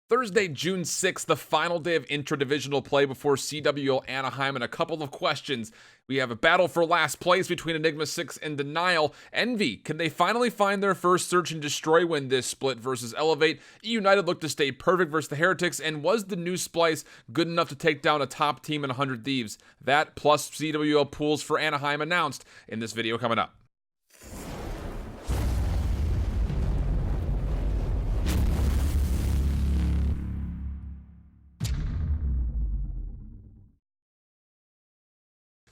Thursday, June 6th, the final day of intra-divisional play before CWL Anaheim, and a couple of questions. We have a battle for last place between Enigma 6 and Denial. Envy, can they finally find their first search and destroy win this split versus Elevate? eUnited looked to stay perfect versus the Heretics, and was the new splice good enough to take down a top team in 100 Thieves? That plus CWL pools for Anaheim announced in this video coming up.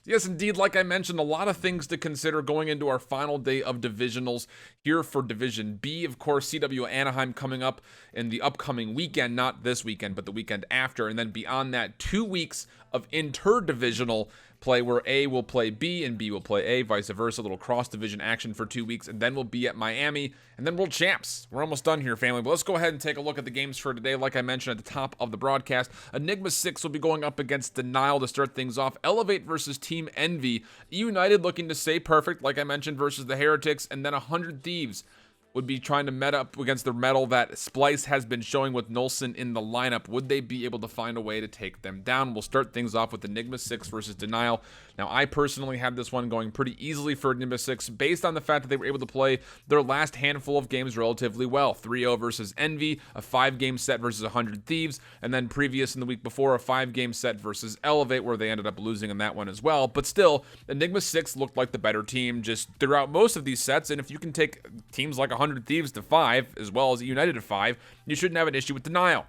Yes, indeed, like I mentioned, a lot of things to consider going into our final day of divisionals here for Division B. Of course, CWL Anaheim coming up in the upcoming weekend, not this weekend, but the weekend after. And then beyond that, 2 weeks of interdivisional play where A will play B and B will play A, vice versa. A little cross-division action for 2 weeks, and then we'll be at Miami, and then World Champs. We're almost done here, family, but let's go ahead and take a look at the games for today. Like I mentioned at the top of the broadcast, Enigma 6 will be going up against Denial to start things off. Elevate versus Team Envy. eUnited looking to stay perfect, like I mentioned, versus the Heretics, and then 100 Thieves would be trying to met up against the metal that Splice has been showing with Nolson in the lineup. Would they be able to find a way to take them down? We'll start things off with Enigma 6 versus Denial. Now, I personally had this one going pretty easily for Enigma 6 based on the fact that they were able to play their last handful of games relatively well. 3-0 versus Envy, a 5-game set versus 100 Thieves, and then previous in the week before, a 5-game set versus Elevate, where they ended up losing in that one as well. But still, Enigma 6 looked like the better team just throughout most of these sets, and if you can take teams like 100 Thieves to 5, as well as eUnited to 5, you shouldn't have an issue with Denial.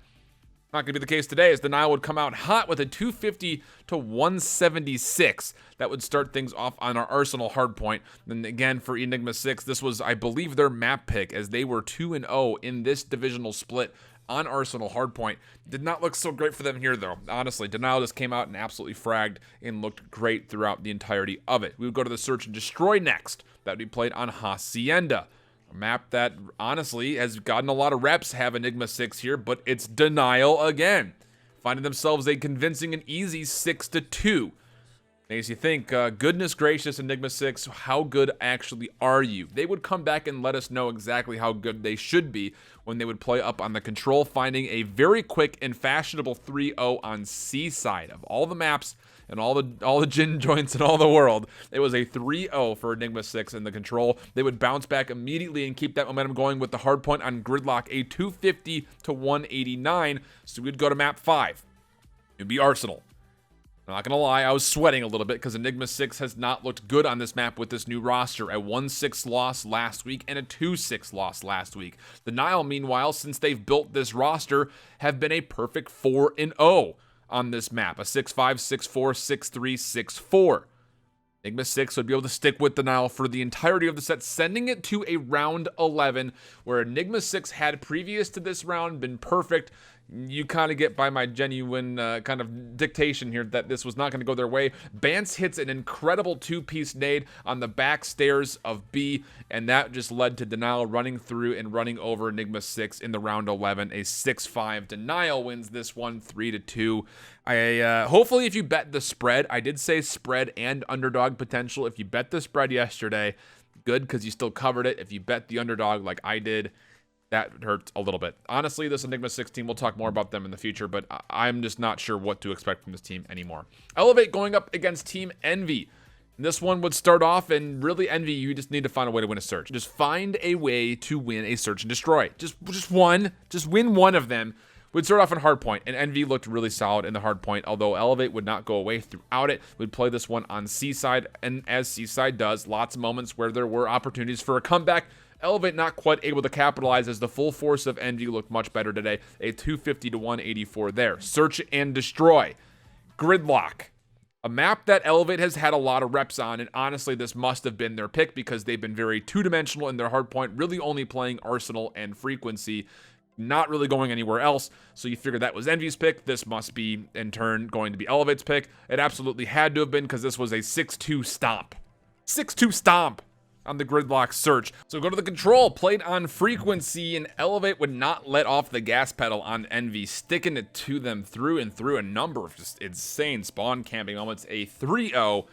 Not going to be the case today, as Denial would come out hot with a 250 to 176. That would start things off on our Arsenal hardpoint. Then again, for Enigma 6, this was, I believe, their map pick, as they were 2-0 in this divisional split on Arsenal hardpoint. Did not look so great for them here, though. Honestly, Denial just came out and absolutely fragged and looked great throughout the entirety of it. We would go to the Search and Destroy next. That would be played on Hacienda. A map that, honestly, has gotten a lot of reps, have Enigma 6 here, but it's Denial again. Finding themselves a convincing and easy 6-2. Makes you think, goodness gracious, Enigma 6, how good actually are you? They would come back and let us know exactly how good they should be when they would play up on the Control, finding a very quick and fashionable 3-0 on Seaside. Of all the maps and all the gin joints in all the world, it was a 3-0 for Enigma 6 in the Control. They would bounce back immediately and keep that momentum going with the hardpoint on Gridlock, a 250 to 189. So we'd go to map 5. It'd be Arsenal. I'm not going to lie, I was sweating a little bit because Enigma 6 has not looked good on this map with this new roster. A 1-6 loss last week and a 2-6 loss last week. Denial, meanwhile, since they've built this roster, have been a perfect 4-0 on this map. A 6-5, 6-4, 6-3, 6-4. Enigma 6 would be able to stick with Denial for the entirety of the set, sending it to a round 11, where Enigma 6 had previous to this round been perfect. You kind of get by my genuine kind of dictation here that this was not going to go their way. Bance hits an incredible 2-piece nade on the back stairs of B, and that just led to Denial running through and running over Enigma 6 in the round 11. A 6-5. Denial wins this one 3-2. Hopefully, if you bet the spread, I did say spread and underdog potential. If you bet the spread yesterday, good, because you still covered it. If you bet the underdog like I did, that hurts a little bit. Honestly, this Enigma 6 team, we'll talk more about them in the future, but I'm just not sure what to expect from this team anymore. Elevate going up against Team Envy. This one would start off, and really, Envy, you just need to find a way to win a search. Just find a way to win a search and destroy. Just one. Just win one of them. Would start off in hardpoint, and Envy looked really solid in the hardpoint, although Elevate would not go away throughout it. We'd play this one on Seaside, and as Seaside does, lots of moments where there were opportunities for a comeback. Elevate not quite able to capitalize, as the full force of Envy looked much better today. A 250 to 184 there. Search and Destroy. Gridlock. A map that Elevate has had a lot of reps on, and honestly, this must have been their pick because they've been very two-dimensional in their hardpoint, really only playing Arsenal and Frequency, not really going anywhere else. So you figure that was Envy's pick. This must be, in turn, going to be Elevate's pick. It absolutely had to have been, because this was a 6-2 stomp. 6-2 stomp on the Gridlock search. So go to the Control, played on Frequency, and Elevate would not let off the gas pedal on Envy, sticking it to them through and through. A number of just insane spawn camping moments. A 3-0.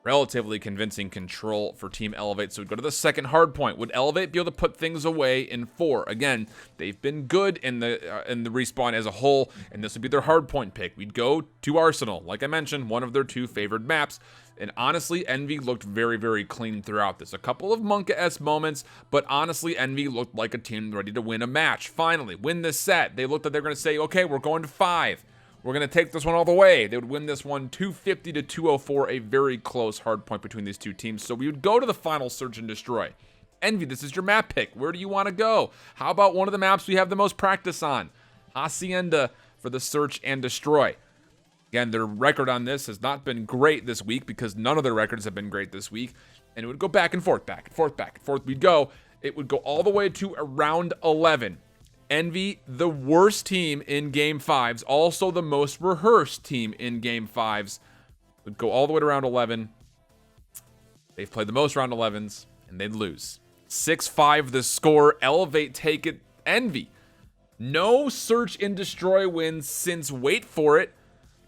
relatively convincing control for Team Elevate. So we go to the second hard point. Would Elevate be able to put things away in 4? Again, they've been good in the respawn as a whole, and this would be their hard point pick. We'd go to Arsenal, like I mentioned, one of their 2 favored maps. And honestly, Envy looked very, very clean throughout this. A couple of Monka-esque moments, but honestly, Envy looked like a team ready to win a match. Finally, win this set. They looked like they're going to say, okay, we're going to 5. We're going to take this one all the way. They would win this one 250 to 204, a very close hard point between these 2 teams. So we would go to the final search and destroy. Envy, this is your map pick. Where do you want to go? How about one of the maps we have the most practice on? Hacienda for the search and destroy. Again, their record on this has not been great this week because none of their records have been great this week. And it would go back and forth, back and forth, back and forth. We'd go. It would go all the way to around 11. Envy, the worst team in Game 5s, also the most rehearsed team in Game 5s, would go all the way to round 11. They've played the most round 11s, and they'd lose. 6-5 the score. Elevate, take it. Envy. No search and destroy wins since, wait for it,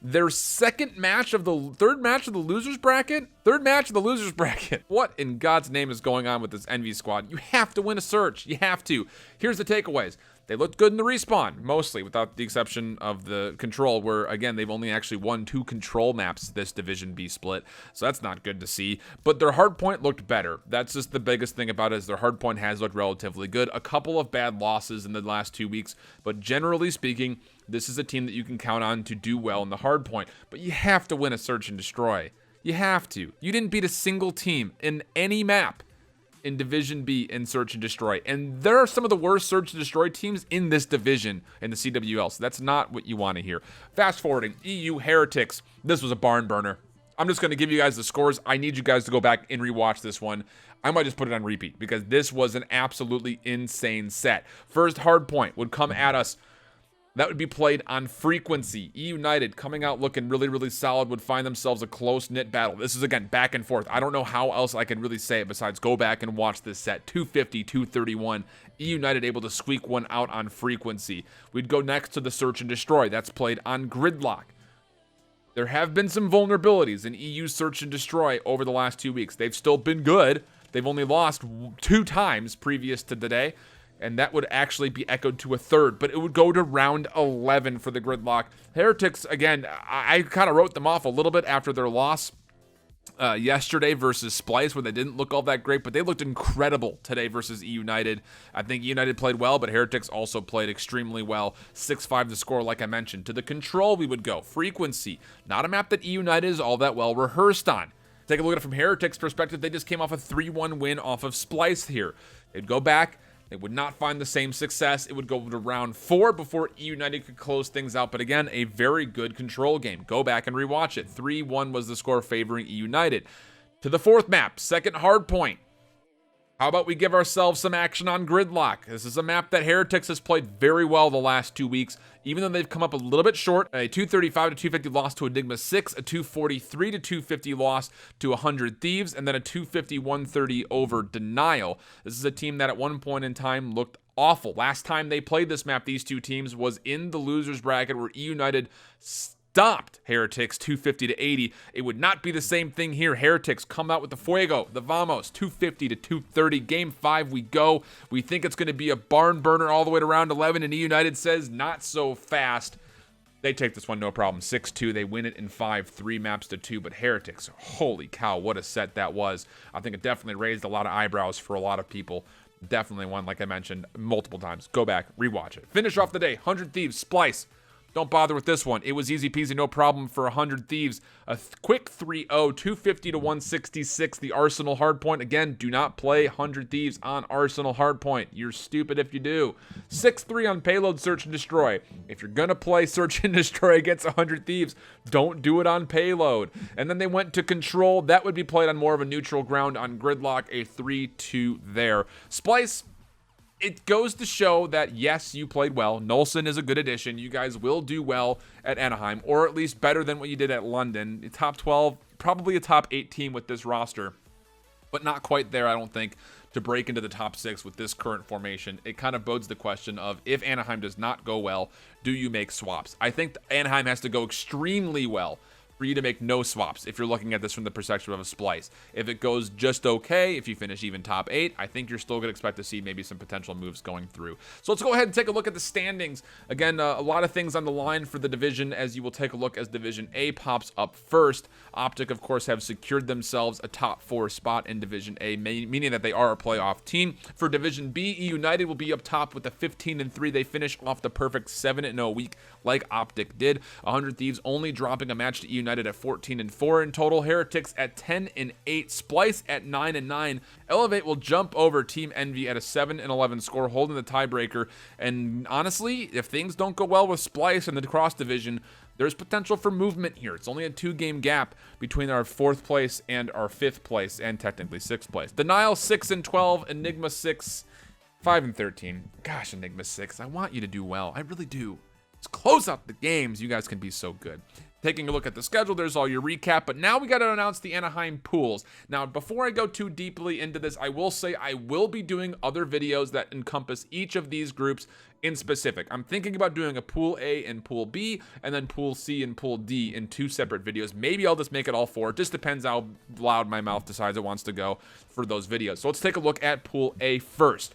their third match of the losers bracket? Third match of the losers bracket. What in God's name is going on with this Envy squad? You have to win a search. You have to. Here's the takeaways. They looked good in the respawn, mostly, without the exception of the control, where, again, they've only actually won 2 control maps this Division B split, so that's not good to see. But their hardpoint looked better. That's just the biggest thing about it, is their hardpoint has looked relatively good. A couple of bad losses in the last 2 weeks, but generally speaking, this is a team that you can count on to do well in the hardpoint. But you have to win a search and destroy. You have to. You didn't beat a single team in any map in Division B in search and destroy, and there are some of the worst search and destroy teams in this division in the CWL, so that's not what you want to hear. Fast forwarding, EU Heretics, this was a barn burner. I'm just going to give you guys the scores. I need you guys to go back and rewatch this one. I might just put it on repeat because this was an absolutely insane set. First hard point would come at us. That would be played on frequency. eUnited coming out looking really, really solid, would find themselves a close-knit battle. This is, again, back and forth. I don't know how else I can really say it besides go back and watch this set. 250, 231. eUnited able to squeak one out on frequency. We'd go next to the search and destroy. That's played on gridlock. There have been some vulnerabilities in EU search and destroy over the last 2 weeks. They've still been good. They've only lost 2 times previous to today. And that would actually be echoed to a third, but it would go to round 11 for the gridlock. Heretics, again, I kind of wrote them off a little bit after their loss yesterday versus Splice, where they didn't look all that great, but they looked incredible today versus eUnited. I think eUnited played well, but Heretics also played extremely well. 6-5 the score, like I mentioned. To the control we would go. Frequency, not a map that eUnited is all that well rehearsed on. Take a look at it from Heretics' perspective. They just came off a 3-1 win off of Splice here. They'd go back. They would not find the same success. It would go to round 4 before eUnited could close things out. But again, a very good control game. Go back and rewatch it. 3-1 was the score favoring eUnited. To the 4th map, second hard point. How about we give ourselves some action on gridlock? This is a map that Heretics has played very well the last 2 weeks, even though they've come up a little bit short. A 235 to 250 loss to Enigma 6, a 243 to 250 loss to 100 Thieves, and then a 250-130 over Denial. This is a team that at one point in time looked awful. Last time they played this map, these 2 teams, was in the losers bracket where eUnited stomped Heretics 250 to 80. It would not be the same thing here. Heretics come out with the Fuego, the Vamos, 250 to 230. Game 5 we go. We think it's going to be a barn burner all the way to round 11, and eUnited says not so fast. They take this one no problem. 6-2. They win it in 5, 3 maps to 2. But Heretics, holy cow, what a set that was. I think it definitely raised a lot of eyebrows for a lot of people. Definitely one, like I mentioned, multiple times. Go back, rewatch it. Finish off the day. 100 Thieves, Splice. Don't bother with this one. It was easy peasy, no problem for 100 Thieves. A quick 3-0, 250 to 166. The Arsenal hardpoint. Again, do not play 100 Thieves on Arsenal hardpoint. You're stupid if you do. 6-3 on payload, search and destroy. If you're going to play search and destroy against 100 Thieves, don't do it on payload. And then they went to control. That would be played on more of a neutral ground on gridlock. A 3-2 there. Splice. It goes to show that, yes, you played well. Nolson is a good addition. You guys will do well at Anaheim, or at least better than what you did at London. Top 12, probably a top 8 team with this roster, but not quite there, I don't think, to break into the top 6 with this current formation. It kind of bodes the question of, if Anaheim does not go well, do you make swaps? I think Anaheim has to go extremely well for you to make no swaps if you're looking at this from the perspective of a splice. If it goes just okay, if you finish even top 8, I think you're still going to expect to see maybe some potential moves going through. So let's go ahead and take a look at the standings. Again, a lot of things on the line for the division, as you will take a look as Division A pops up first. Optic, of course, have secured themselves a top 4 spot in Division A, meaning that they are a playoff team. For Division B, eUnited will be up top with a 15-3. They finish off the perfect 7-0 week like Optic did. 100 Thieves only dropping a match to eUnited at 14-4 in total. Heretics at 10-8. Splice at 9-9. Elevate will jump over Team Envy at a 7-11 score, holding the tiebreaker. And honestly, if things don't go well with Splice in the cross division, there's potential for movement here. It's only a 2-game gap between our 4th place and our 5th place, and technically 6th place. Denial 6-12. Enigma 6, 5-13. Gosh, Enigma 6, I want you to do well. I really do. Let's close out the games. You guys can be so good. Taking a look at the schedule, there's all your recap, but now we got to announce the Anaheim pools. Now, before I go too deeply into this, I will say I will be doing other videos that encompass each of these groups in specific. I'm thinking about doing a Pool A and Pool B, and then Pool C and Pool D in 2 separate videos. Maybe I'll just make it all 4. It just depends how loud my mouth decides it wants to go for those videos. So let's take a look at Pool A first.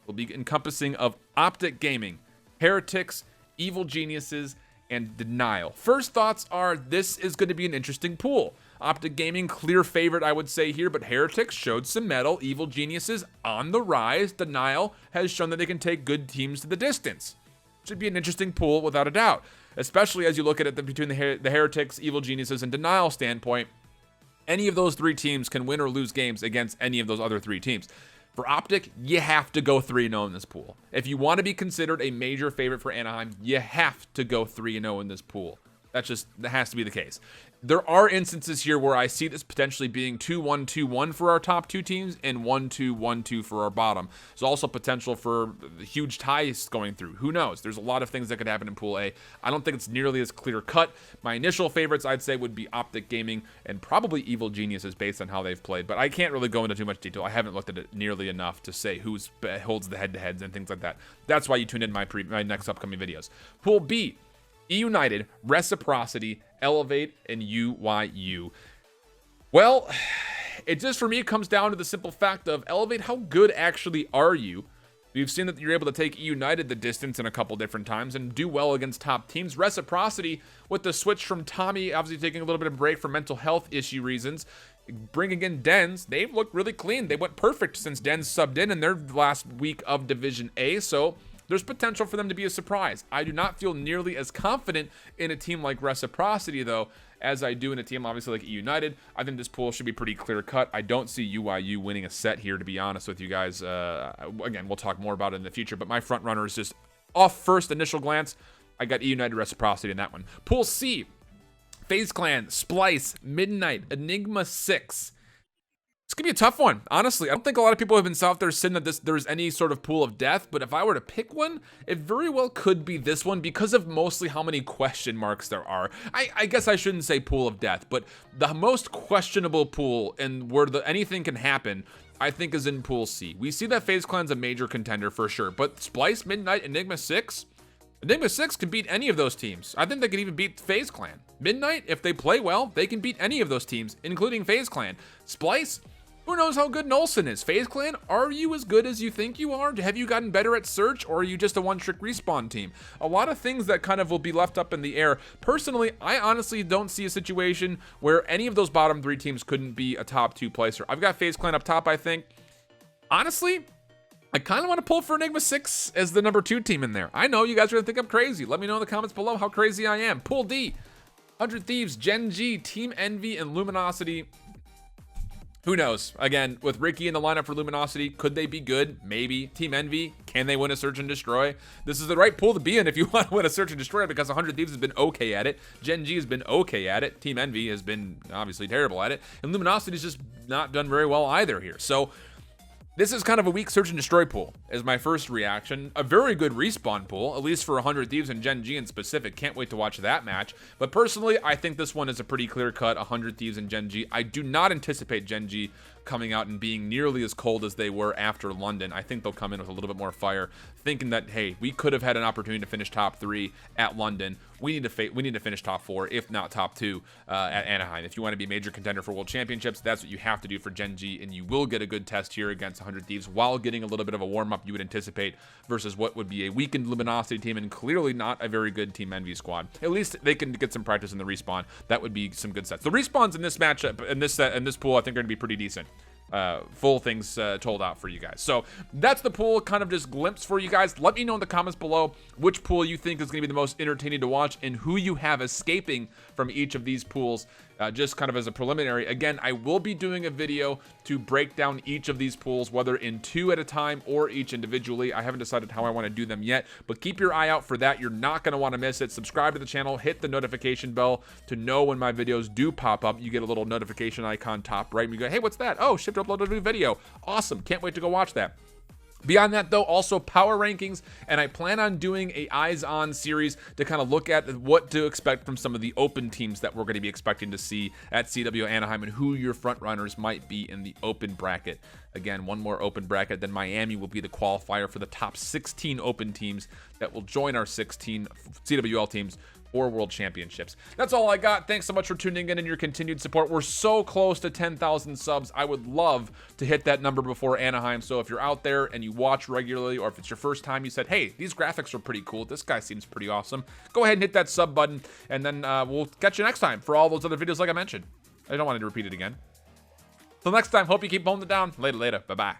We'll be encompassing of Optic Gaming, Heretics, Evil Geniuses, and Denial. First thoughts are this is going to be an interesting pool. Optic Gaming, clear favorite, I would say here, but Heretics showed some mettle. Evil Geniuses on the rise. Denial has shown that they can take good teams to the distance. Should be an interesting pool without a doubt, especially as you look at it between the Heretics, Evil Geniuses, and Denial standpoint. Any of those 3 teams can win or lose games against any of those other 3 teams. For Optic, you have to go 3-0 in this pool. If you want to be considered a major favorite for Anaheim, you have to go 3-0 in this pool. That has to be the case. There are instances here where I see this potentially being 2-1-2-1 for our top 2 teams and 1-2-1-2 for our bottom. There's also potential for huge ties going through. Who knows? There's a lot of things that could happen in Pool A. I don't think it's nearly as clear cut. My initial favorites, I'd say, would be Optic Gaming and probably Evil Geniuses based on how they've played. But I can't really go into too much detail. I haven't looked at it nearly enough to say who holds the head-to-heads and things like that. That's why you tune in my next upcoming videos. Pool B, eUnited, Reciprocity, Elevate, and UYU. Well, it just, for me, it comes down to the simple fact of Elevate, how good actually are you? We've seen that you're able to take eUnited the distance in a couple different times and do well against top teams. Reciprocity, with the switch from Tommy, obviously taking a little bit of a break for mental health issue reasons, bringing in Dens, they've looked really clean. They went perfect since Dens subbed in their last week of Division A, so there's potential for them to be a surprise. I do not feel nearly as confident in a team like Reciprocity, though, as I do in a team obviously like eUnited. I think this pool should be pretty clear-cut. I don't see UYU winning a set here, to be honest with you guys. Again, we'll talk more about it in the future, but my front runner is just off first initial glance. I got eUnited, Reciprocity in that one. Pool C, FaZe Clan, Splice, Midnight, Enigma 6. It's going to be a tough one, honestly. I don't think a lot of people have been out there saying that there's any sort of pool of death, but if I were to pick one, it very well could be this one because of mostly how many question marks there are. I guess I shouldn't say pool of death, but the most questionable pool and where anything can happen, I think, is in Pool C. We see that FaZe Clan's a major contender for sure, but Splice, Midnight, Enigma 6, Enigma 6 can beat any of those teams. I think they can even beat FaZe Clan. Midnight, if they play well, they can beat any of those teams, including FaZe Clan. Splice, who knows how good Nolson is? FaZe Clan, are you as good as you think you are? Have you gotten better at search, or are you just a one-trick respawn team? A lot of things that kind of will be left up in the air. Personally, I honestly don't see a situation where any of those bottom 3 teams couldn't be a top 2 placer. I've got FaZe Clan up top, I think. Honestly, I kind of want to pull for Enigma 6 as the number 2 team in there. I know you guys are going to think I'm crazy. Let me know in the comments below how crazy I am. Pool D, 100 Thieves, Gen G, Team Envy, and Luminosity. Who knows? Again, with Ricky in the lineup for Luminosity, could they be good? Maybe. Team Envy, can they win a Search and Destroy? This is the right pool to be in if you want to win a Search and Destroy, because 100 Thieves has been okay at it. Gen G has been okay at it. Team Envy has been obviously terrible at it. And Luminosity's just not done very well either here. So this is kind of a weak Search and Destroy pool, is my first reaction. A very good respawn pool, at least for 100 Thieves and Gen G in specific. Can't wait to watch that match. But personally, I think this one is a pretty clear-cut 100 Thieves and Gen G. I do not anticipate Gen G coming out and being nearly as cold as they were after London. I think they'll come in with a little bit more fire, thinking that, hey, we could have had an opportunity to finish top 3 at London. We need to finish top 4, if not top 2, at Anaheim. If you want to be a major contender for World Championships, that's what you have to do for Gen G, and you will get a good test here against 100 Thieves while getting a little bit of a warm-up you would anticipate versus what would be a weakened Luminosity team and clearly not a very good Team Envy squad. At least they can get some practice in the respawn. That would be some good sets. The respawns in this matchup, in this pool, I think are going to be pretty decent. Full things told out for you guys. So that's the pool, kind of just glimpse for you guys. Let me know in the comments below which pool you think is going to be the most entertaining to watch and who you have escaping from each of these pools. Just kind of as a preliminary, again, I will be doing a video to break down each of these pools, whether in 2 at a time or each individually. I haven't decided how I want to do them yet, but keep your eye out for that. You're not going to want to miss it. Subscribe to the channel, hit the notification bell to know when my videos do pop up. You get a little notification icon top right, and you go, hey, what's that? Oh, Shift uploaded a new video. Awesome. Can't wait to go watch that. Beyond that, though, also power rankings, and I plan on doing a Eyes On series to kind of look at what to expect from some of the open teams that we're going to be expecting to see at CWL Anaheim and who your front runners might be in the open bracket. Again, one more open bracket, then Miami will be the qualifier for the top 16 open teams that will join our 16 CWL teams or World Championships. That's all I got. Thanks so much for tuning in and your continued support. We're so close to 10,000 subs. I would love to hit that number before Anaheim. So if you're out there and you watch regularly, or if it's your first time, you said, hey, these graphics are pretty cool, this guy seems pretty awesome, go ahead and hit that sub button, and then we'll catch you next time for all those other videos like I mentioned. I don't want to repeat it again. Till next time, hope you keep holding it down. Later. Bye-bye.